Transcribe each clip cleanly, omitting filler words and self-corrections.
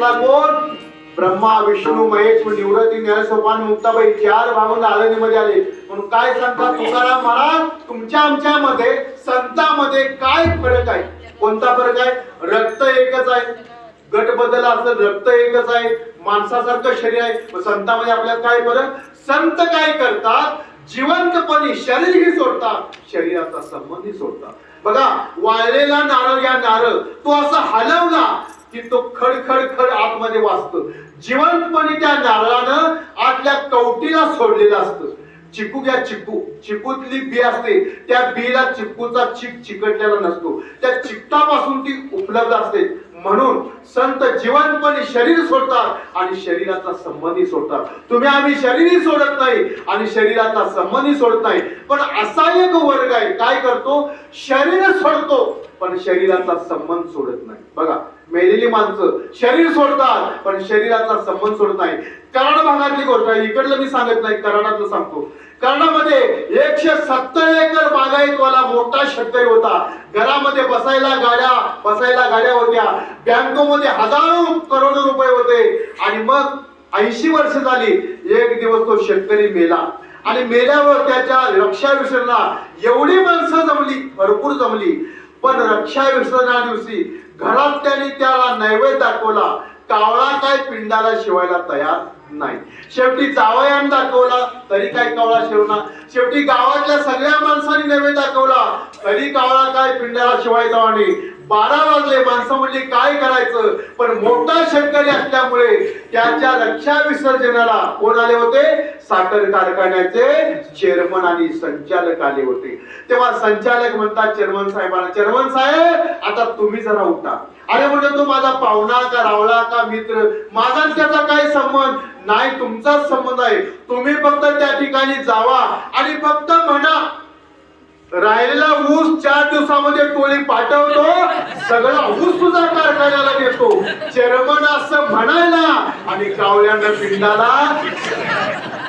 घेतला कोण? ब्रह्मा विष्णू महेश निवृत्ती ज्ञानसोपान मुक्ताबाई 4 भावंड आळंदीमध्ये आले. म्हणून काय सांगतात तुकाराम महाराज, तुमच्या आमच्यामध्ये संतांमध्ये काय फरक आहे? कोणता फरक आहे? रक्त एकच आहे, गट बदल असलं रक्त एकच आहे, माणसासारखं शरीर आहे. संतांमध्ये आपल्याला काय फरक? संत काय करतात? जिवंतपणी शरीरही सोडतात, शरीराचा संबंधी सोडतात. बघा, वाळलेला नारळ या नारळ तो असा हलवला की तो खड खड खड आतमध्ये वाजतो. जिवंतपणे त्या नारळानं आतल्या कवटीला सोडलेलं असतं. चिकू घ्या, चिकूतली बी असते, त्या बीला चिकूचा चिकटलेला नसतो, त्या चिकटापासून ती उपलब्ध असते. म्हणून संत जिवंतपणे शरीर सोडतात आणि शरीराचा संबंधी सोडतात. तुम्ही आम्ही शरीरही सोडत नाही आणि शरीराचा संबंधी सोडत नाही. पण असा एक वर्ग आहे काय करतो? शरीर सोडतो पण शरीराचा संबंध सोडत नाही. बघा, मेलेली माणसं शरीर सोडतात पण शरीराचा संबंध सोडत नाही. कराड भागातली गोष्ट आहे, इकडलं मी सांगत नाही, कराडातलं सांगतो. कर्णामध्ये 170 एकर बागायतवाला मोठा शेतकरी होता. घरामध्ये बसायला गाड्या होत्या. बँकेमध्ये हजारो करोडो रुपये होते. आणि मग 80 वर्ष झाली. एक दिवस तो शेतकरी मेला आणि मेल्यावर त्याच्या रक्षाभिषेकाला एवढी माणसं जमली, भरपूर जमली. पण रक्षाभिषेका दिवशी घरात त्याने त्याला नैवेद्य दाखवला. कावळा काय पिंडाला शिवायला तयार नाही. शेवटी जावयाने दाखवला तरी काय कावळा शिवणार. शेवटी गावातल्या सगळ्या माणसांनी नैवेद्य दाखवला तरी कावळा काय पिंडाला शिवायचा नाही. 12 वाजले. माणसं म्हणजे काय करायचं. पण मोठा शेतकरी असल्यामुळे त्याच्या रक्षा विसर्जनाला कोण आले होते? साखर कारखान्याचे चेअरमन आणि संचालक आले होते. तेव्हा संचालक म्हणतात चेअरमन साहेबांना, चेअरमन साहेब आता तुम्ही जरा उठा. अरे म्हणजे तो माझा पाहुणा का रावळा का मित्र, माझा त्याचा काय संबंध नाही, तुमचाच संबंध आहे. तुम्ही फक्त त्या ठिकाणी जावा आणि फक्त म्हणा राहिलेला ऊस 4 दिवसामध्ये टोळी पाठवतो, सगळा ऊस तुझा कारखान्याला देतो. चेअरमन असं म्हणायला आणि कावळ्यांना पिंडाला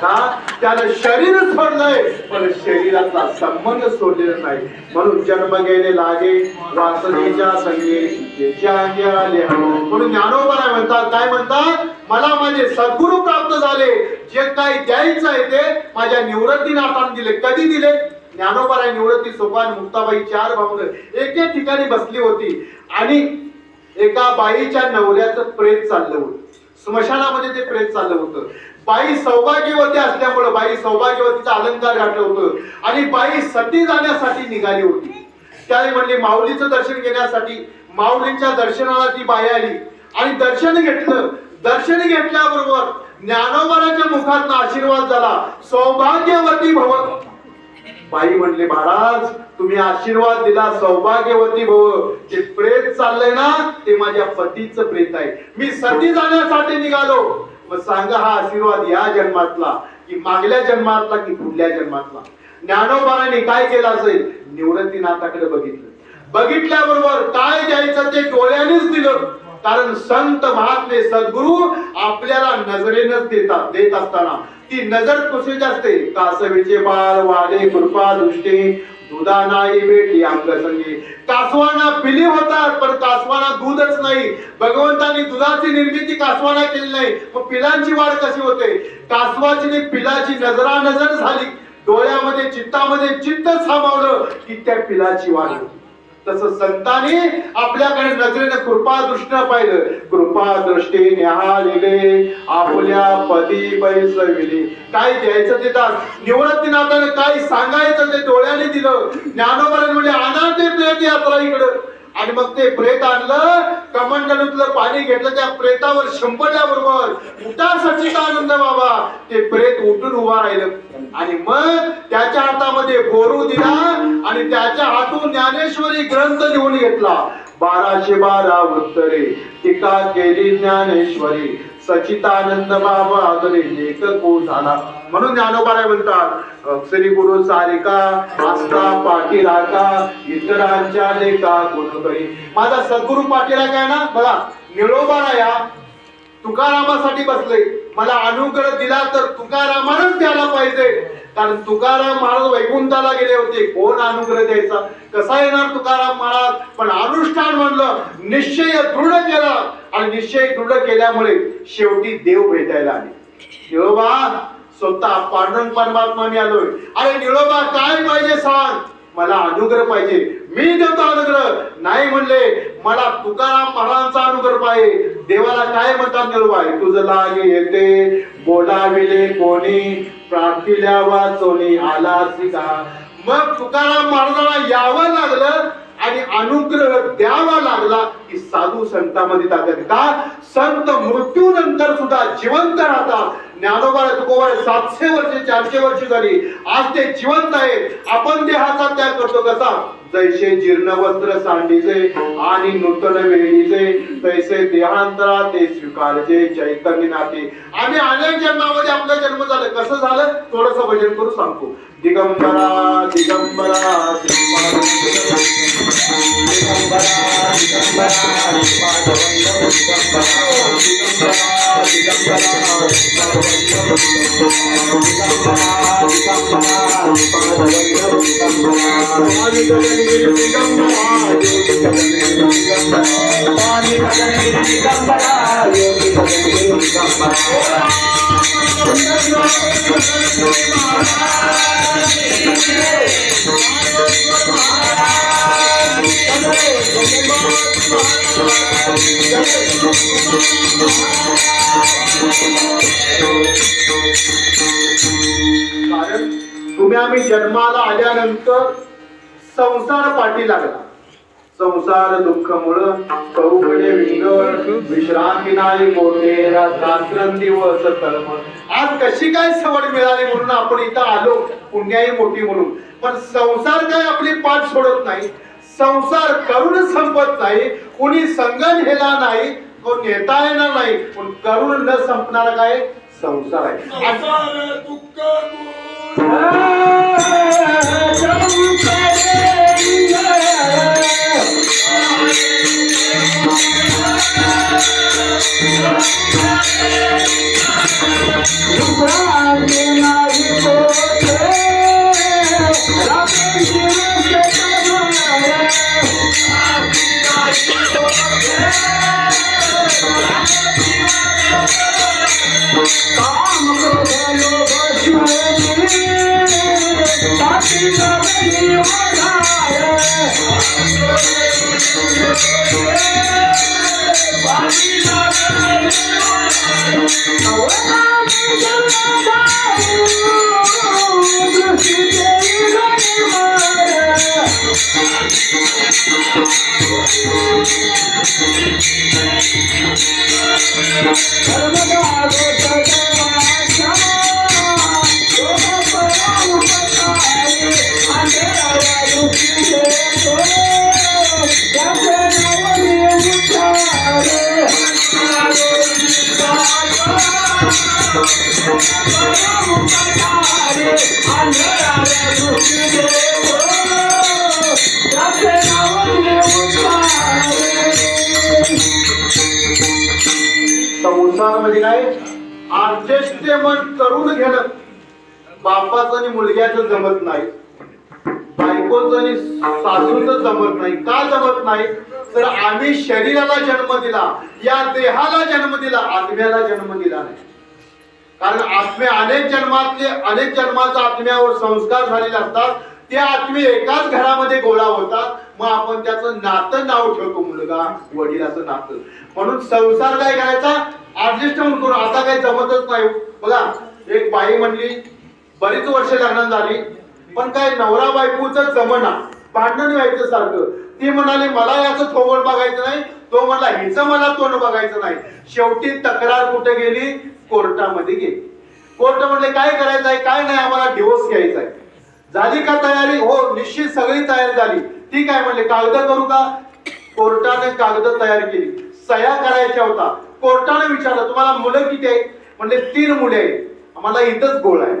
का त्याला शरीर सोडलंय पण शरीराचा संबंध सोडलेला नाही. म्हणून जन्म गेले लागे वासनेच्या संगे त्याच्या अंगी आले. म्हणून ज्ञानोबा म्हणतात, काय म्हणतात? मला माझे सद्गुरू प्राप्त झाले. जे काही द्यायचं आहे ते माझ्या निवृत्तीनाथाने दिले. कधी दिले? ज्ञानोबा निवृत्ती सोपान मुक्ताबाई 4 भावंड एके ठिकाणी बसली होती आणि एका बाईच्या नवऱ्याचं प्रेत चाललं होतं. स्मशानामध्ये ते प्रेत चाललं होतं. बाई सौभाग्यवती असल्यामुळे बाई सौभाग्यवतीचा अलंकार घातलं होतं आणि बाई सती जाण्यासाठी निघाली होती. त्यावेळी म्हणली माऊलीचं दर्शन घेण्यासाठी. माऊलींच्या दर्शनाला ती बाई आली आणि दर्शन घेतलं. दर्शन घेतल्याबरोबर ज्ञानोबाच्या मुखात आशीर्वाद झाला, सौभाग्यवती भव. बाई म्हणले, महाराज तुम्ही आशीर्वाद दिला सौभाग्यवती भव. ते प्रेत चाललंय ना ते माझ्या पतीचं प्रेत आहे. मी सती जाण्यासाठी निघालो. मग सांगा हा आशीर्वाद या जन्मातला की मागल्या जन्मातला की पुढल्या जन्मातला? ज्ञानोबाने काय केलं असेल? निवृत्तीनाथाकडे बघितलं. बघितल्याबरोबर काय द्यायचं ते डोळ्यानेच दिलं. कारण संत महात्मे सद्गुरू आपल्याला नजरेनच देत असताना ती नजर कशी असते? कासवीचे बाळ वाडे कृपा दृष्टी दुधा नाही भेटी अंग संगी. कासवाना पिली होतात पण कासवाना दूधच नाही. भगवंतांनी दुधाची निर्मिती कासवाना केली नाही, मग पिलांची वाढ कशी होते? कासवाची पिलाची नजरानजर झाली, डोळ्यामध्ये चित्तामध्ये चित्त सामावलं की त्या पिलाची वाढ होती. तसं संतांनी आपल्याकडे नजरेने कृपा दृष्टीने पाहिलं. कृपा दृष्टी न्याहाळले आपल्या पदी बैसविले. काय द्यायचं ते दास. निवृत्तीनाथाने काय सांगायचं ते डोळ्याने दिलं. ज्ञानोबाने म्हणजे आणा ते प्रेत यात्रा इकडं. आणि मग ते प्रेत आणलं, कमंडलूतलं पाणी घेतलं, त्या प्रेतावर शिंपडल्याबरोबर उठा सच्चिदानंद बाबा. ते प्रेत उठून उभा राहिलं आणि मग त्याच्या हातामध्ये बोरू दिला आणि त्याच्या हातून ज्ञानेश्वरी ग्रंथ लिहून घेतला. 1212 उत्तरे टीका केली ज्ञानेश्वरी. सच्चिदानंद बाबा आदरे लेखको झाला. म्हणून ज्ञानोबा म्हणतात श्री गुरु सारिका आस्था पाठीराखा इतरांच्या लेखा गुण करी. माझा सद्गुरु पाठीराखा आहे ना. बघा निळोबा या तुकारामासाठी बसले. मला अनुग्रह दिला तर तुकारामानच द्यायला पाहिजे. कारण तुकाराम महाराज वैकुंठाला गेले होते, कोण अनुग्रह द्यायचा? कसा येणार तुकाराम महाराज? पण अनुष्ठान म्हणलं, निश्चय दृढ केला आणि निश्चय दृढ केल्यामुळे शेवटी देव भेटायला आले. निळोबा स्वतः पांडुरंग परमात्मा मी आलोय. अरे निळोबा काय पाहिजे सांग. मला अनुग्रह पाहिजे. मी देतो अनुग्रह. नाही म्हणले मला तुकाराम महाराजांचा अनुग्रह पाहिजे. देवाला काय म्हणतात निळोबा, तुझं लागे येते बोलाविले कोणी प्रार्थिल्या वाचोनी आलासी का. मग तुकाराम महाराजांना यावं लागलं आणि अनुग्रह द्यावा लागला की साधू संतांमध्ये ताकद. का संत मृत्यूनंतर सुद्धा जिवंत राहतात. ज्ञानोबा तुकोबा 700 वर्षे 400 वर्षे झाली, आज ते जिवंत आहे. आपण देहाचा त्याग करतो कसा, जैसे जीर्ण वस्त्र सांडीचे आणि नूतन वेळीचे तैसे देहांतरा ते स्वीकारचे चैतन्य नाते. आम्ही अनेक जन्मामध्ये आपला जन्म झालं. कसं झालं थोडस भजन करू सांगतो. दिगंबरा दिगंबरा कारण तुम्ही आम्ही जन्माला आल्यानंतर संसार पाठी लागला. संसार दुःख मुळ करूकडे विंगड विश्रांती नाही मोठे रात्र दिवस कर्म. आज कशी काय सवड मिळाली म्हणून आपण इथं आलो पुण्याई मोठी म्हणून. पण संसार काय आपली पाठ सोडत नाही. संसार करून संपत नाही. कुणी संग नेला नाही, कोण नेता येणार नाही. पण करून न संपणारा काय संसार आहे. संसार म्हणजे काय ऍडजस्टमेंट करून घेणं. बापाचं आणि मुलग्याचं जमत नाही, बायकोचं आणि सासूचं जमत नाही. का जमत नाही तर आम्ही शरीराला जन्म दिला, या देहाला जन्म दिला, आत्म्याला जन्म दिला नाही. कारण आत्मे अनेक जन्माचा आत्म्यावर संस्कार झालेले असतात. ते आत्मे एकाच घरामध्ये गोळा होतात. मग आपण त्याचं नातं नाव ठेवतो मुलगा वडिलाचं नातं. म्हणून संसार काय करायचा ऍडजस्टमेंट करून. आता काही जमतच नाही. बघा एक बाई म्हणली बरीच वर्ष लग्न झाली पण काय नवरा बायकोचं जमना, भांडण व्हायचं सारखं. ती म्हणाली मला याचं थोबड बघायचं नाही, तो म्हणला हिचं मला तोंड बघायचं नाही. शेवटी तक्रार कुठे गेली, कोर्टामध्ये गेली. कोर्ट म्हणले काय करायचं आहे, काय नाही आम्हाला डिवोर्स घ्यायचा आहे. झाली का तयारी, हो निश्चित सगळी तयारी झाली. ठीक आहे म्हणले कागद करू का. कोर्टाने कागद तयार केली, सह्या करायच्या होता. कोर्टाने विचारलं तुम्हाला मुलं किती आहेत, म्हणले 3 मुले आहेत. आम्हाला इथंच गोळ आहे.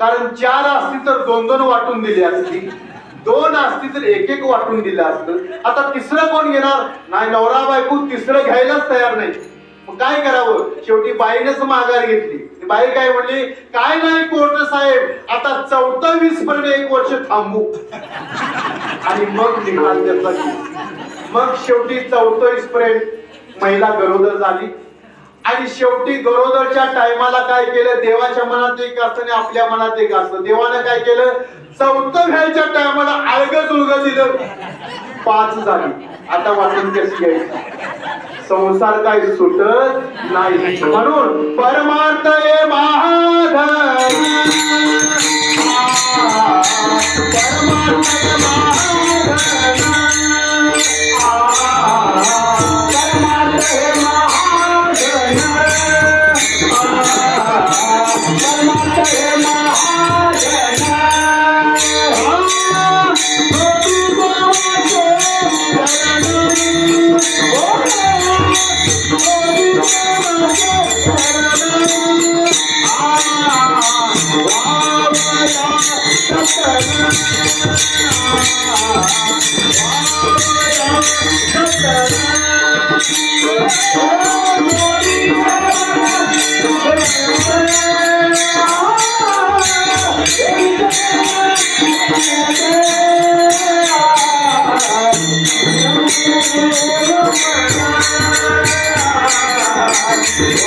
कारण 4 असती तर 2-2 वाटून दिली असती, 2 असती तर 1-1 वाटून दिलं असतं. आता तिसरं कोण घेणार नाही, नवरा बायको तिसरं घ्यायलाच तयार नाही. मग काय करावं, शेवटी बाईनेच माघार घेतली. बाई काय म्हणली काय नाही कोर्ट साहेब आता 24 पर्यंत 1 वर्ष थांबू आणि मग निकाल देतात. मग शेवटी 24 पर्यंत महिला गरोदर झाली आणि शेवटी गरोदरच्या टायमाला काय केलं, देवाच्या मनात एक असतं आणि आपल्या मनात एक असतं. देवानं काय केलं, चौथं घ्यायच्या टायमाला आळग जुळग दिलं, 5 झाली. आता वाटून कशी घ्यायची, संसार काय सुटत नाही. म्हणून परमार्थ ये महाधन, परमार्थ ये महाधन.